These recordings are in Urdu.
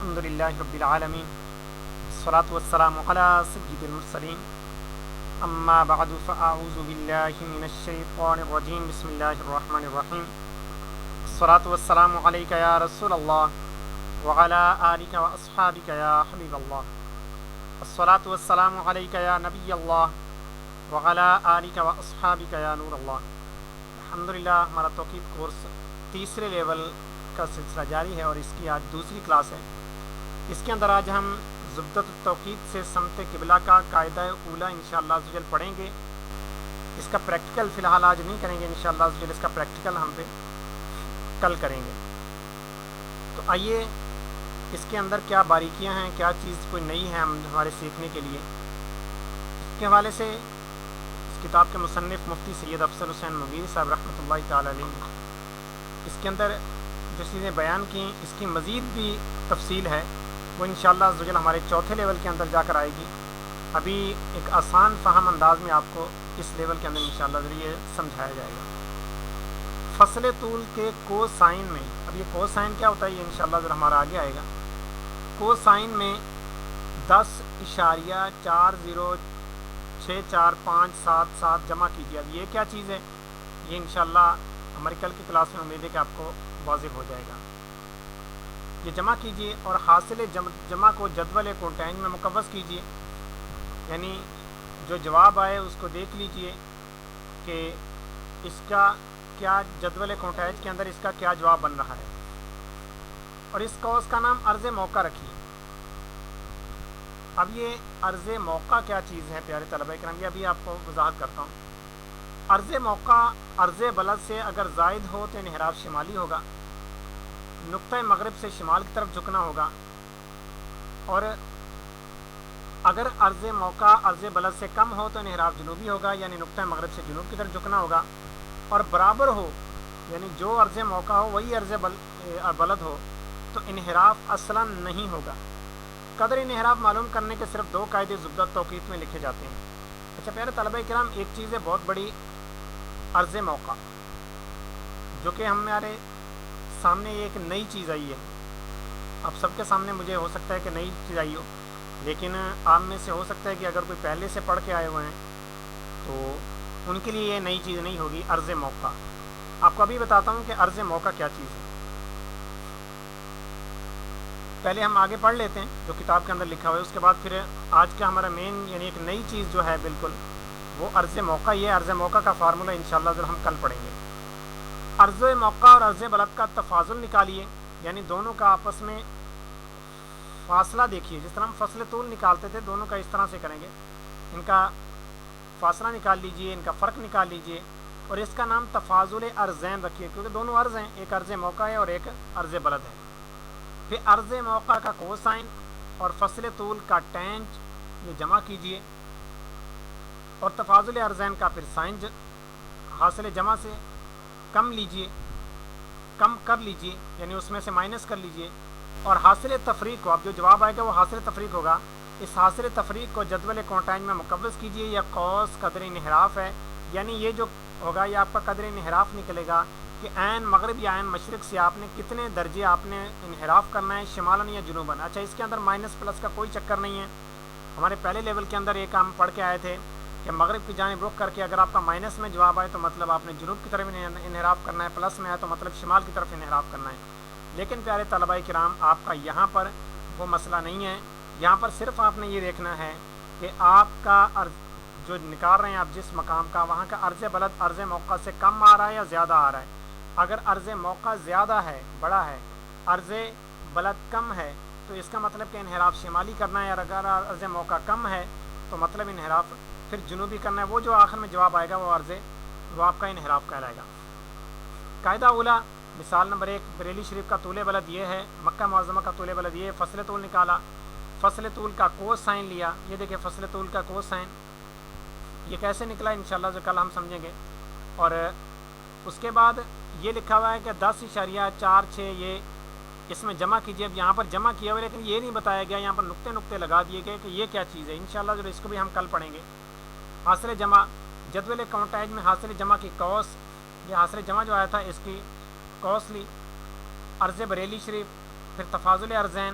الحمدللہ رب العالمین الصلاۃ والسلام علی سید المرسلین اما بعد فاعوذ باللہ من الشیطان الرجیم بسم اللہ الرحمن الرحیم الصلاۃ والسلام علیک یا رسول اللہ وعلی آلک واصحابک یا حبیب اللہ الصلاۃ والسلام علیک یا نبی اللہ وعلی آلک واصحابک یا نور اللہ۔ الحمدللہ ہمارا توقید کورس تیسرے لیول کا سلسلہ جاری ہے اور اس کی آج دوسری کلاس ہے۔ اس کے اندر آج ہم زبدۃ التوقید سے سمت قبلہ کا قاعدہ اولیٰ انشاءاللہ عز و جل پڑھیں گے۔ اس کا پریکٹیکل فی الحال آج نہیں کریں گے، انشاءاللہ عز و جل اس کا پریکٹیکل ہم پہ کل کریں گے۔ تو آئیے اس کے اندر کیا باریکیاں ہیں، کیا چیز کوئی نئی ہے ہمارے سیکھنے کے لیے، اس کے حوالے سے اس کتاب کے مصنف مفتی سید افضل حسین مغیر صاحب رحمۃ اللہ تعالی علیہ اس کے اندر جو چیزیں بیان کی اس کی مزید بھی تفصیل ہے، وہ انشاءاللہ عز و جل ہمارے چوتھے لیول کے اندر جا کر آئے گی۔ ابھی ایک آسان فہم انداز میں آپ کو اس لیول کے اندر انشاءاللہ ذریعے سمجھایا جائے گا۔ فصل طول کے کوسائن میں، اب یہ کوسائن کیا ہوتا ہے یہ انشاءاللہ ذرا ہمارا آگے آئے گا۔ کوسائن میں 10.406457 جمع کیجیے۔ اب یہ کیا چیز ہے یہ انشاءاللہ ہماری کل کی کلاس میں امید ہے کہ آپ کو واضح ہو جائے گا۔ یہ جمع کیجیے اور حاصل جمع کو جدول کونٹینج میں مقوس کیجیے، یعنی جو جواب آئے اس کو دیکھ لیجیے کہ اس کا کیا جدول کونٹینج کے اندر اس کا کیا جواب بن رہا ہے، اور اس کوس کا نام عرض موقع رکھیے۔ اب یہ عرض موقع کیا چیز ہے پیارے طلبہ کرام، یہ ابھی آپ کو وضاحت کرتا ہوں۔ عرض موقع عرض بلد سے اگر زائد ہو تو انحراف شمالی ہوگا، نقطہ مغرب سے شمال کی طرف جھکنا ہوگا، اور اگر عرض موقع عرض بلد سے کم ہو تو انحراف جنوبی ہوگا، یعنی نقطہ مغرب سے جنوب کی طرف جھکنا ہوگا، اور برابر ہو یعنی جو عرض موقع ہو وہی عرض بلد ہو تو انحراف اصلا نہیں ہوگا۔ قدر انحراف معلوم کرنے کے صرف دو قاعدے زبدۃ توقید میں لکھے جاتے ہیں۔ اچھا پیارے طلبہ کرام، ایک چیز ہے بہت بڑی عرض موقع، جو کہ ہمارے سامنے ایک نئی چیز آئی ہے۔ اب سب کے سامنے مجھے ہو سکتا ہے کہ نئی چیز آئی ہو، لیکن آپ میں سے ہو سکتا ہے کہ اگر کوئی پہلے سے پڑھ کے آئے ہوئے ہیں تو ان کے لیے یہ نئی چیز نہیں ہوگی۔ عرض موقع آپ کو ابھی بتاتا ہوں کہ عرض موقع کیا چیز ہے۔ پہلے ہم آگے پڑھ لیتے ہیں جو کتاب کے اندر لکھا ہوا ہے، اس کے بعد پھر آج کا ہمارا مین یعنی ایک نئی چیز جو ہے بالکل وہ عرض موقع ہی ہے۔ عرض موقع کا فارمولہ انشاءاللہ ذرا ہم کل پڑھیں گے۔ عرض موقع اور عرض بلد کا تفاضل نکالیے، یعنی دونوں کا آپس میں فاصلہ دیکھیے۔ جس طرح ہم فصل طول نکالتے تھے دونوں کا اس طرح سے کریں گے، ان کا فاصلہ نکال لیجئے، ان کا فرق نکال لیجئے، اور اس کا نام تفاضل ارضین رکھیے، کیونکہ دونوں عرض ہیں، ایک عرض موقع ہے اور ایک عرض بلد ہے۔ پھر عرض موقع کا کوسائن اور فصل طول کا ٹینج یہ جمع کیجئے، اور تفاضل ارضین کا پھر سائن حاصل جمع سے کم کر لیجئے، یعنی اس میں سے مائنس کر لیجئے، اور حاصل تفریق کو، اب جو جواب آئے گا وہ حاصل تفریق ہوگا، اس حاصل تفریق کو جدول کونٹینج میں مقوس کیجئے۔ یہ قوس قدر انحراف ہے، یعنی یہ جو ہوگا یہ آپ کا قدر انحراف نکلے گا کہ عین مغرب یا عین مشرق سے آپ نے کتنے درجے آپ نے انحراف کرنا ہے، شمالاً یا جنوباً۔ اچھا اس کے اندر مائنس پلس کا کوئی چکر نہیں ہے۔ ہمارے پہلے لیول کے اندر ایک ہم پڑھ کے آئے تھے کہ مغرب کی جانب رخ کر کے اگر آپ کا مائنس میں جواب آئے تو مطلب آپ نے جنوب کی طرف انحراف کرنا ہے، پلس میں آئے تو مطلب شمال کی طرف انحراف کرنا ہے۔ لیکن پیارے طلبہ کرام آپ کا یہاں پر وہ مسئلہ نہیں ہے، یہاں پر صرف آپ نے یہ دیکھنا ہے کہ آپ کا جو نکال رہے ہیں آپ جس مقام کا، وہاں کا عرض بلد عرض موقع سے کم آ رہا ہے یا زیادہ آ رہا ہے۔ اگر عرض موقع زیادہ ہے، بڑا ہے، عرض بلد کم ہے تو اس کا مطلب کہ انحراف شمالی کرنا ہے، اور اگر عرض موقع کم ہے تو مطلب انحراف پھر جنوبی کرنا ہے۔ وہ جو آخر میں جواب آئے گا وہ آپ کا انحراف کہلائے گا۔ قاعدہ اولیٰ مثال نمبر 1، بریلی شریف کا طول بلد یہ ہے، مکہ معظمہ کا طول بلد یہ ہے۔ فصل طول نکالا، فصل طول کا کوسائن لیا، یہ دیکھیں فصل طول کا کوسائن یہ کیسے نکلا انشاءاللہ جو کل ہم سمجھیں گے۔ اور اس کے بعد یہ لکھا ہوا ہے کہ 10.46 یہ اس میں جمع کیجیے۔ اب یہاں پر جمع کیا ہوا لیکن یہ نہیں بتایا گیا، یہاں پر نقطے لگا دیے گئے کہ یہ کیا چیز ہے۔ انشاءاللہ جو اس کو بھی ہم کل پڑھیں گے۔ حاصل جمع، جدول کونٹینج میں حاصل جمع کی قوس، یہ حاصل جمع جو آیا تھا اس کی قوس لی، عرض بریلی شریف، پھر تفاضل ارضین،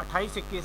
28-21,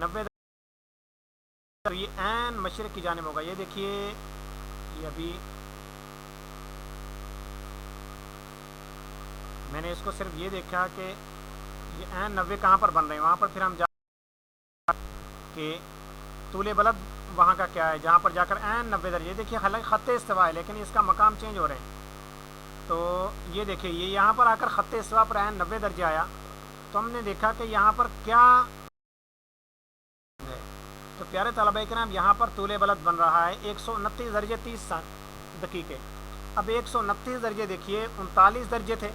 90 یہ عین مشرق کی جانب ہوگا. یہ دیکھیے یہ ابھی میں نے اس کو صرف یہ دیکھا کہ یہ عین 90 کہاں پر بن رہے ہیں. وہاں پر پھر ہم جا کہ طول بلد وہاں کا کیا ہے, جہاں پر جا کر عین 90 درجے. دیکھیے حالانکہ خط استوا ہے لیکن اس کا مقام چینج ہو رہے ہیں. تو یہ دیکھیے یہ یہاں پر آ کر خط استوا پر عین 90 درجے آیا. تو ہم نے دیکھا کہ یہاں پر کیا ہے. تو پیارے طلبہ کرام یہاں پر طول بلد بن رہا ہے 129 درجے 30 دقیقے. اب 129 درجے دیکھیے 39 درجے تھے,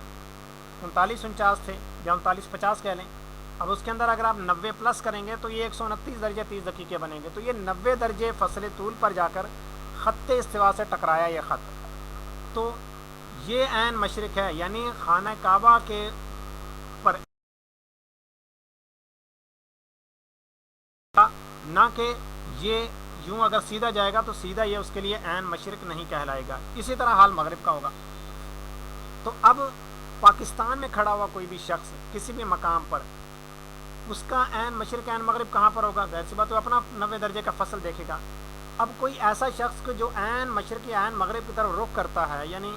3949 تھے یا 3950 کہہ لیں. اب اس کے اندر اگر آپ 90 پلس کریں گے تو یہ 129 درجے 30 دقیقے بنیں گے. تو یہ 90 درجے فصل طول پر جا کر خط استوا سے ٹکرایا یہ خط. تو یہ عین مشرق ہے, یعنی خانہ کعبہ کے پر نہ کہ یہ یوں اگر سیدھا جائے گا تو سیدھا یہ اس کے لیے عین مشرق نہیں کہلائے گا. اسی طرح حال مغرب کا ہوگا. تو اب پاکستان میں کھڑا ہوا کوئی بھی شخص کسی بھی مقام پر اس کا عین مشرق عین مغرب کہاں پر ہوگا؟ ظاہر سی بات ہے اپنا 90 درجے کا فصل دیکھے گا. اب کوئی ایسا شخص کو جو عین مشرقی عین مغرب کی طرف رخ کرتا ہے, یعنی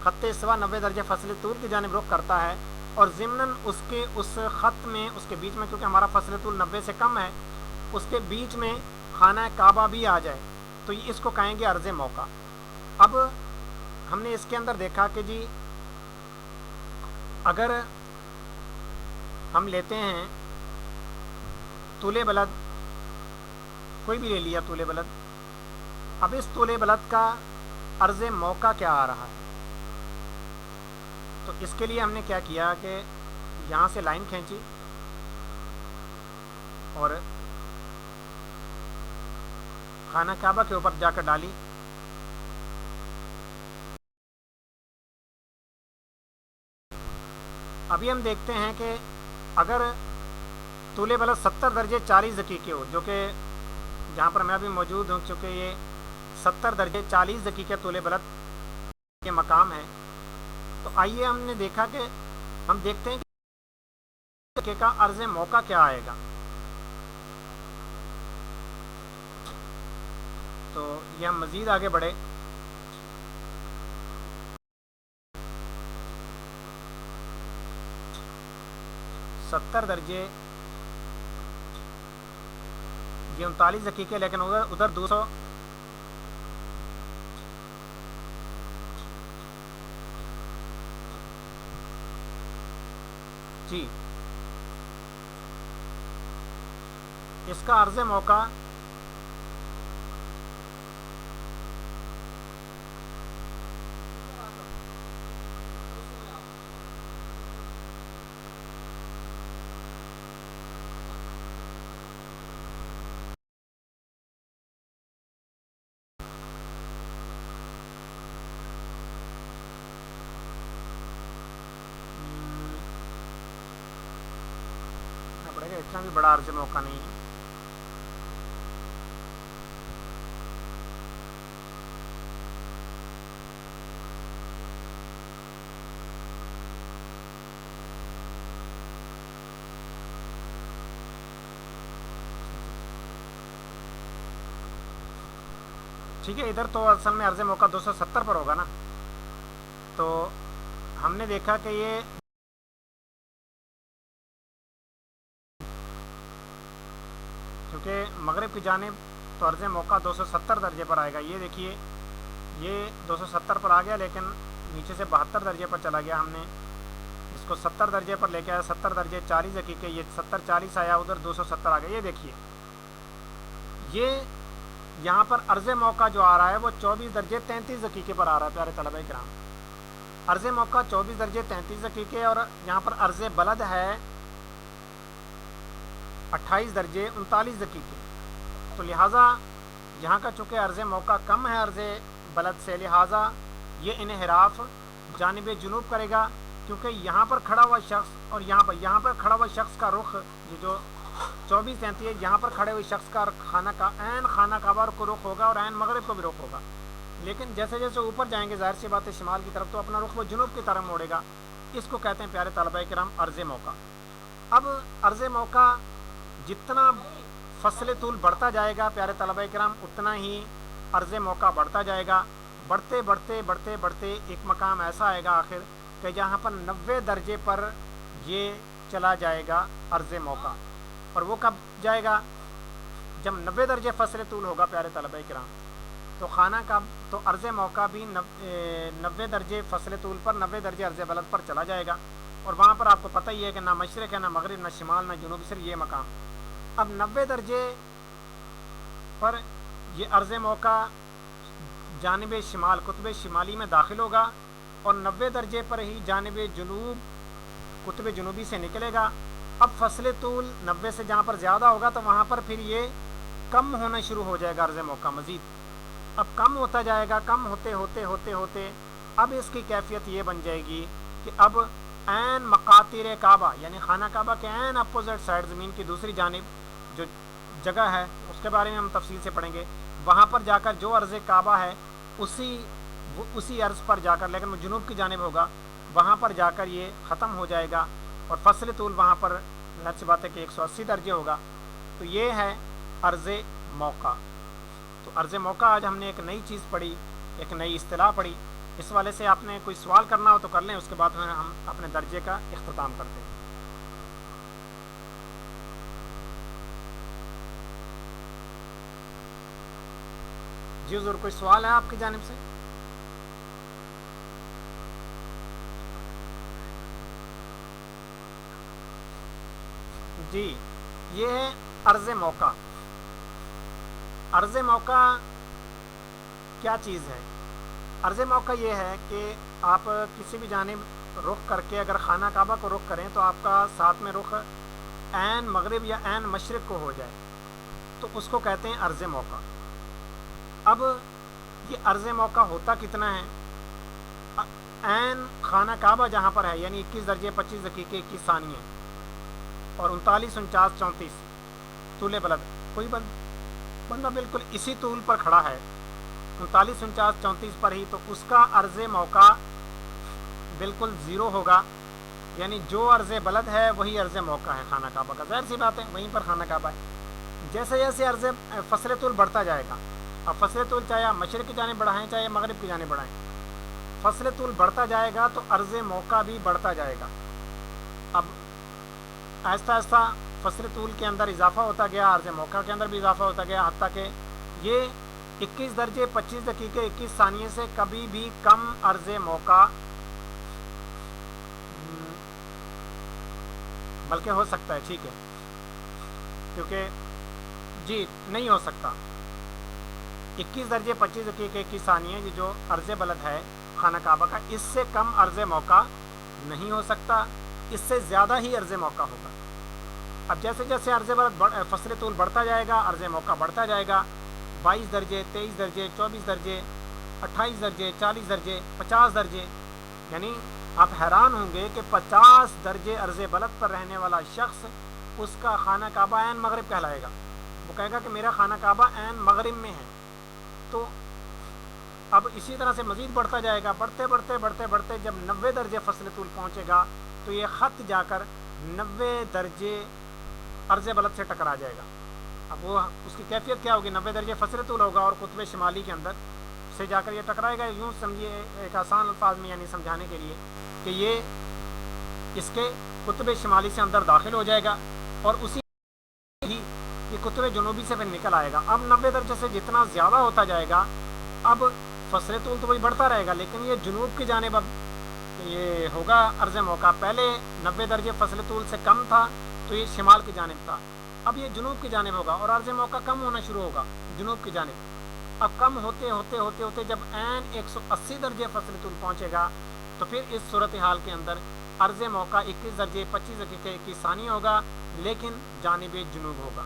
خط استوا 90 درجے فصل طول کی جانب رخ کرتا ہے, اور ضمناً اس کے اس خط میں اس کے بیچ میں, کیونکہ ہمارا فصل طول 90 سے کم ہے, اس کے بیچ میں خانہ کعبہ بھی آ جائے تو اس کو کہیں گے عرض موقع. اب ہم نے اس کے اندر دیکھا کہ جی اگر ہم لیتے ہیں طول بلد, کوئی بھی لے لیا طول بلد, اب اس طول بلد کا عرض موقع کیا آ رہا ہے. تو اس کے لیے ہم نے کیا کیا کہ یہاں سے لائن کھینچی اور خانہ کعبہ کے اوپر جا کر ڈالی. ابھی ہم دیکھتے ہیں کہ اگر طول بلد 70 درجے 40 دقیقے ہو, جو کہ جہاں پر میں ابھی موجود ہوں, چونکہ یہ 70 درجے 40 دقیقے طول بلد کے مقام ہے, تو آئیے ہم نے دیکھا کہ ہم دیکھتے ہیں کہ کا عرض موقع کیا آئے گا. تو یہ ہم مزید آگے بڑھے. ستر درجے یہ 39 دقیقے, لیکن ادھر 200 جی اس کا عرض موقع اتنا بھی بڑا عرض موقع نہیں ہے. ٹھیک ہے, ادھر تو اصل میں عرض موقع 270 پر ہوگا نا. تو ہم نے دیکھا کہ یہ کیونکہ مغرب کی جانب تو عرض موقع 270 درجے پر آئے گا. یہ دیکھیے یہ 270 پر آ گیا, لیکن نیچے سے 72 درجے پر چلا گیا. ہم نے اس کو 70 درجے پر لے کے آیا, 70 درجے 40 دقیقے, یہ 70 40 آیا, ادھر 270 آ گیا. یہ دیکھیے یہ یہاں پر عرض موقع جو آ رہا ہے وہ 24 درجے 33 دقیقے پر آ رہا ہے. پیارے طلبہ کرام, عرض موقع 24 درجے 33 دقیقے, اور یہاں پر عرض بلد ہے 28 درجے 39 دقیقے. تو لہٰذا یہاں کا چونکہ عرض موقع کم ہے عرض بلد سے, لہٰذا یہ انحراف جانب جنوب کرے گا, کیونکہ یہاں پر کھڑا ہوا شخص اور یہاں پر کھڑا ہوا شخص کا رخ جو 24 33 ہے, یہاں پر کھڑے ہوئے شخص کا خانہ کعبہ کو رخ ہوگا اور عین مغرب کو بھی رخ ہوگا. لیکن جیسے جیسے اوپر جائیں گے ظاہر سی بات ہے شمال کی طرف, تو اپنا رخ وہ جنوب کی طرف موڑے گا. اس کو کہتے ہیں پیارے طلبہ کرام عرض موقع. اب عرض موقع جتنا فصل طول بڑھتا جائے گا پیارے طلبہ کرام، اتنا ہی عرض موقع بڑھتا جائے گا. بڑھتے بڑھتے بڑھتے بڑھتے ایک مقام ایسا آئے گا آخر کہ جہاں پر 90 درجے پر یہ چلا جائے گا عرض موقع. اور وہ کب جائے گا؟ جب 90 درجے فصل طول ہوگا پیارے طلبہ کرام، تو خانہ کا تو عرض موقع بھی 90 درجے فصل طول پر 90 درجے عرض بلد پر چلا جائے گا. اور وہاں پر آپ کو پتہ ہی ہے کہ نہ مشرق ہے، نہ مغرب، نہ شمال، نہ جنوب، صرف یہ مقام. اب 90 درجے پر یہ عرض موقع جانب شمال قطب شمالی میں داخل ہوگا، اور 90 درجے پر ہی جانب جنوب قطب جنوبی سے نکلے گا. اب فصل طول 90 سے جہاں پر زیادہ ہوگا تو وہاں پر پھر یہ کم ہونا شروع ہو جائے گا عرض موقع مزید. اب کم ہوتا جائے گا، کم ہوتے ہوتے ہوتے ہوتے اب اس کی کیفیت یہ بن جائے گی کہ اب عین مقاتر کعبہ، یعنی خانہ کعبہ کے عین اپوزٹ سائڈ، زمین کی دوسری جانب جو جگہ ہے اس کے بارے میں ہم تفصیل سے پڑھیں گے، وہاں پر جا کر جو عرض کعبہ ہے اسی عرض پر جا کر، لیکن وہ جنوب کی جانب ہوگا، وہاں پر جا کر یہ ختم ہو جائے گا. اور فصل طول وہاں پر ظاہر سی بات ہے کہ 180 درجے ہوگا. تو یہ ہے عرض موقع. تو عرض موقع آج ہم نے ایک نئی چیز پڑھی، ایک نئی اصطلاح پڑھی. اس والے سے آپ نے کوئی سوال کرنا ہو تو کر لیں، اس کے بعد ہم اپنے درجے کا اختتام کرتے ہیں. جی حضور، کوئی سوال ہے آپ کی جانب سے؟ جی، یہ ہے عرض موقع. عرض موقع کیا چیز ہے؟ عرض موقع یہ ہے کہ آپ کسی بھی جانب رخ کر کے اگر خانہ کعبہ کو رخ کریں تو آپ کا ساتھ میں رخ عین مغرب یا عین مشرق کو ہو جائے، تو اس کو کہتے ہیں عرض موقع. اب یہ عرض موقع ہوتا کتنا ہے؟ عین خانہ کعبہ جہاں پر ہے، یعنی 21 درجے 25 دقیقے 21 ثانیے اور 39 49 34 طول بلد. کوئی بندہ بالکل اسی طول پر کھڑا ہے 39 49 34 پر ہی، تو اس کا عرض موقع بالکل زیرو ہوگا. یعنی جو عرض بلد ہے وہی عرض موقع ہے خانہ کعبہ کا. ظاہر سی بات ہے وہیں پر خانہ کعبہ ہے. جیسے جیسے عرض فصل طول بڑھتا جائے گا، اب فصل طول چاہے آپ مشرق کی جانب بڑھائیں چاہے مغرب کی جانب بڑھائیں، فصل طول بڑھتا جائے گا تو عرض موقع بھی بڑھتا جائے گا. اب آہستہ آہستہ فصل طول کے اندر اضافہ ہوتا گیا، عرض موقع کے اندر بھی اضافہ ہوتا گیا، حتیٰ کہ یہ 21 درجے 25 دقیقے 21 ثانیے سے کبھی بھی کم عرض موقع بلکہ ہو سکتا ہے. ٹھیک ہے، کیونکہ جی نہیں ہو سکتا. 21 درجے 25 دقیقے 21 ثانیے یہ جو عرض بلد ہے خانہ کعبہ کا، اس سے کم عرض موقع نہیں ہو سکتا، اس سے زیادہ ہی عرض موقع ہوگا. اب جیسے جیسے عرض بلد فصل طول بڑھتا جائے گا، عرض موقع بڑھتا جائے گا. 22 درجے 23 درجے 24 درجے 28 درجے 40 درجے 50 درجے، یعنی آپ حیران ہوں گے کہ 50 درجے عرض بلد پر رہنے والا شخص، اس کا خانہ کعبہ عین مغرب کہلائے گا. وہ کہے گا کہ میرا خانہ کعبہ عین مغرب میں ہے. تو اب اسی طرح سے مزید بڑھتا جائے گا، بڑھتے بڑھتے بڑھتے بڑھتے جب 90 درجے فصل طول پہنچے گا تو یہ خط جا کر 90 درجے عرض بلد سے ٹکرا جائے گا. اب وہ اس کی کیفیت کیا ہوگی؟ 90 درجے فصل طول ہوگا اور قطب شمالی کے اندر سے جا کر یہ ٹکرائے گا. یوں سمجھیے ایک آسان الفاظ میں یعنی سمجھانے کے لیے کہ یہ اس کے قطب شمالی سے اندر داخل ہو جائے گا اور اسی ہی یہ قطب جنوبی سے پھر نکل آئے گا. اب 90 درجے سے جتنا زیادہ ہوتا جائے گا، اب فصل طول تو وہی بڑھتا رہے گا، لیکن یہ جنوب کی جانب اب یہ ہوگا عرض موقع. پہلے 90 درجے فصل طول سے کم تھا تو یہ شمال کی جانب تھا، اب یہ جنوب کی جانب ہوگا اور عرض موقع کم ہونا شروع ہوگا جنوب کی جانب. اب کم ہوتے ہوتے ہوتے ہوتے جب عین 180 درجے فصل طول پہنچے گا تو پھر اس صورتحال کے اندر عرض موقع 21 درجے 25 دقیقے 21 ثانیے ہوگا، لیکن جانب جنوب ہوگا.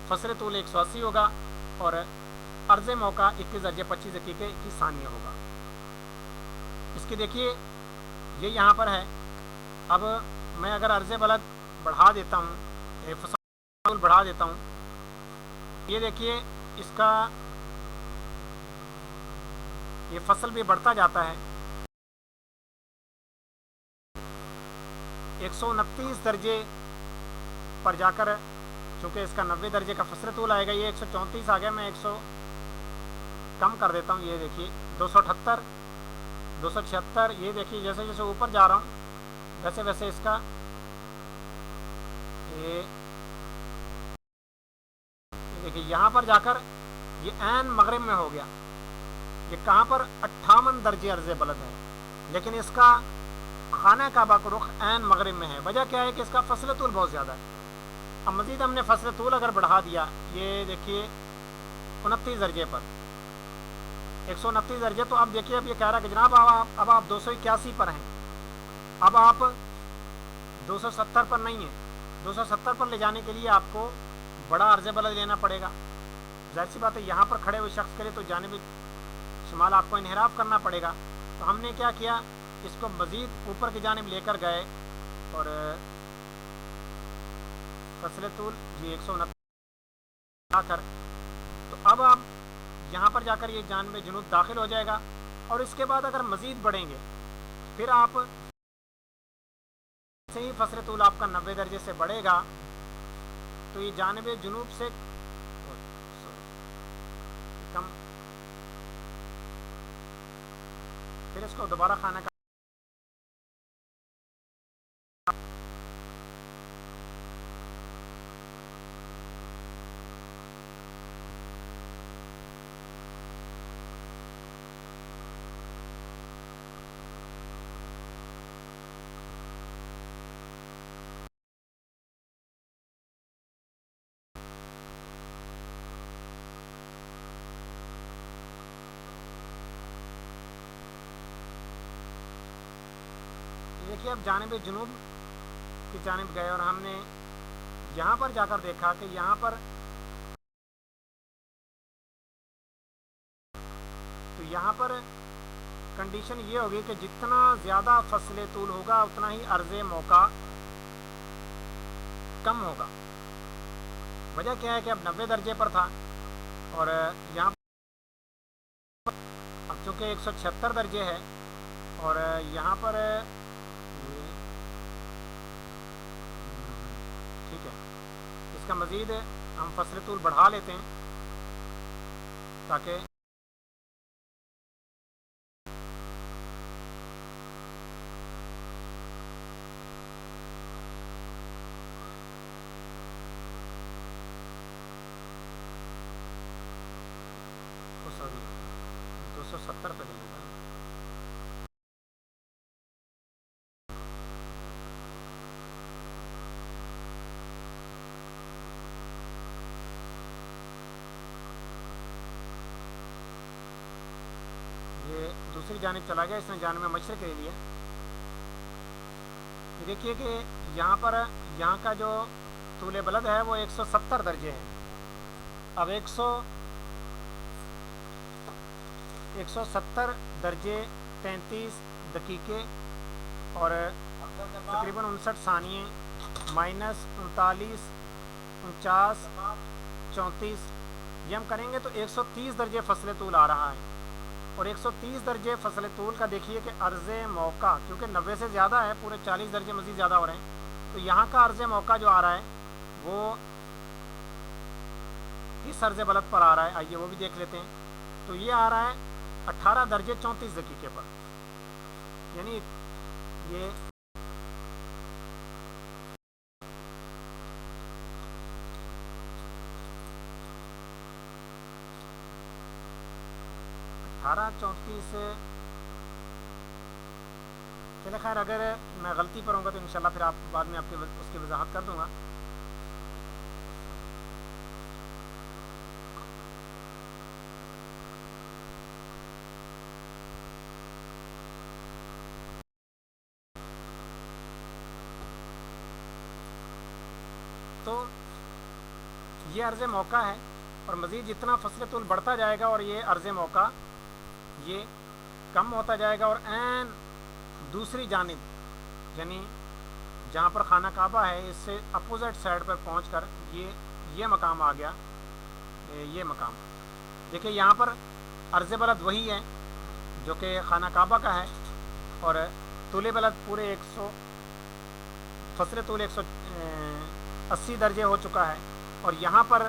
فصل طول 180 ہوگا اور عرض موقع 21 درجے 25 دقیقے 21 ثانیے ہوگا. اس کی دیکھیے یہ یہاں پر ہے. اب میں اگر عرض بلد بڑھا دیتا ہوں، فصل طول بڑھا دیتا ہوں، یہ دیکھیے اس کا یہ فصل بھی بڑھتا جاتا ہے. 129 درجے پر جا کر چونکہ اس کا 90 درجے کا فصل طول آئے گا. یہ 134 آ گیا, میں 100 کم کر دیتا ہوں. یہ دیکھیے 278 276. یہ دیکھیے جیسے جیسے اوپر جا رہا ہوں ویسے ویسے اس کا یہ دیکھیے یہاں پر جا کر یہ عین مغرب میں ہو گیا. یہ کہاں پر 58 درجے عرض بلد ہے, لیکن اس کا خانہ کعبہ کا رخ عین مغرب میں ہے. وجہ کیا ہے کہ اس کا فصل طول بہت زیادہ ہے. اب مزید ہم نے فصل طول اگر بڑھا دیا, یہ دیکھیے 29 درجے پر 129 درجے, تو اب دیکھیے اب یہ کہہ رہا ہے کہ جناب اب آپ 281 پر ہیں, اب آپ 270 پر نہیں ہیں. 270 پر لے جانے کے لیے آپ کو بڑا عرض بلد لینا پڑے گا. ظاہر سی بات ہے یہاں پر کھڑے ہوئے شخص کے لیے تو جانب شمال آپ کو انحراف کرنا پڑے گا. تو ہم نے کیا کیا, اس کو مزید اوپر کی جانب لے کر گئے اور فصل طول جی 129 کر, تو اب آپ یہاں پر جا کر یہ جانب جنوب داخل ہو جائے گا. اور اس کے بعد اگر مزید بڑھیں گے پھر آپ سے ہی فصل طول آپ کا 90 درجے سے بڑھے گا, تو یہ جانب جنوب سے کم, پھر اس کو دوبارہ خانہ کا دیکھیے اب جانب جنوب کی جانب گئے اور ہم نے یہاں پر جا کر دیکھا کہ یہاں پر تو یہاں پر کنڈیشن یہ ہوگی کہ جتنا زیادہ فصل طول ہوگا اتنا ہی عرض موقع کم ہوگا. وجہ کیا ہے کہ اب 90 درجے پر تھا اور یہاں پر اب چونکہ 176 درجے ہے اور یہاں پر ٹھیک ہے, اس کا مزید ہم فصل طول بڑھا لیتے ہیں تاکہ سوری 270 پہ لے لوں گا. یہ دوسری جانب چلا گیا, اس نے جانب مشرق لے لیا. یہ دیکھیے کہ یہاں پر یہاں کا جو طول بلد ہے وہ 170 درجے ہے. اب 170 درجے 33 دقیقے اور تقریباً 59 ثانیے مائنس 39 49 34 یہ ہم کریں گے تو 130 درجے فصل طول آ رہا ہے. اور 130 درجے فصل طول کا دیکھیے کہ عرض موقع کیونکہ 90 سے زیادہ ہے, پورے 40 درجے مزید زیادہ ہو رہے ہیں, تو یہاں کا عرض موقع جو آ رہا ہے وہ کس عرض بلد پر آ رہا ہے, آئیے وہ بھی دیکھ لیتے ہیں. تو یہ آ رہا ہے 18 درجے 34 دقیقے پر, یعنی یہ اٹھارہ 34 چلے خیر, اگر میں غلطی پر ہوں گا تو انشاءاللہ پھر آپ بعد میں آپ کے اس کی وضاحت کر دوں گا. تو یہ عرض موقع ہے اور مزید جتنا فصل طول بڑھتا جائے گا اور یہ عرض موقع یہ کم ہوتا جائے گا, اور عین دوسری جانب یعنی جہاں پر خانہ کعبہ ہے اس سے اپوزٹ سائڈ پر پہنچ کر یہ مقام آ گیا. یہ مقام دیکھیں یہاں پر عرض بلد وہی ہے جو کہ خانہ کعبہ کا ہے اور طول بلد پورے 100 فصل طول 180 درجے ہو چکا ہے اور یہاں پر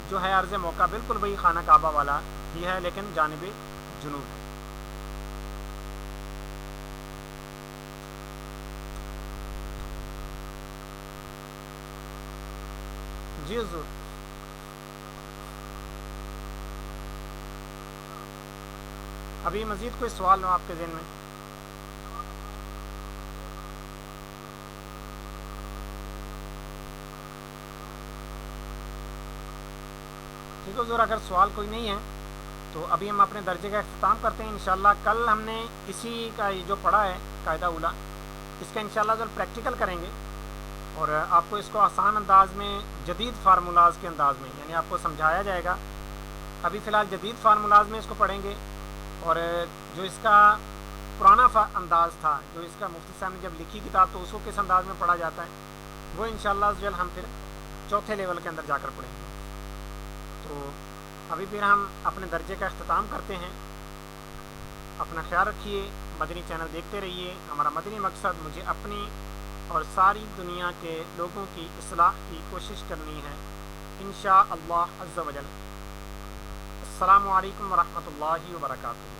جو ہے عرض موقع بالکل وہی خانہ کعبہ والا ہی ہے لیکن جانب جنوب ہے۔ جی حضور، ابھی مزید کوئی سوال ہو آپ کے ذہن میں؟ ٹھیک ہے حضور، اگر سوال کوئی نہیں ہے تو ابھی ہم اپنے درجے کا اختتام کرتے ہیں انشاءاللہ۔ کل ہم نے اسی کا جو پڑھا ہے قاعدہ اولا، اس کا انشاءاللہ جو پریکٹیکل کریں گے اور آپ کو اس کو آسان انداز میں جدید فارمولاز کے انداز میں یعنی آپ کو سمجھایا جائے گا۔ ابھی فی الحال جدید فارمولاز میں اس کو پڑھیں گے، اور جو اس کا پرانا انداز تھا، جو اس کا مفتی صاحب نے جب لکھی کتاب تو اس کو کس انداز میں پڑھا جاتا ہے، وہ انشاءاللہ جو ہم پھر چوتھے لیول کے اندر جا کر پڑھیں گے۔ تو ابھی پھر ہم اپنے درجے کا اختتام کرتے ہیں۔ اپنا خیال رکھیے، مدنی چینل دیکھتے رہیے۔ ہمارا مدنی مقصد مجھے اپنی اور ساری دنیا کے لوگوں کی اصلاح کی کوشش کرنی ہے انشاء اللہ عز و جل۔ السلام علیکم ورحمۃ اللہ وبرکاتہ۔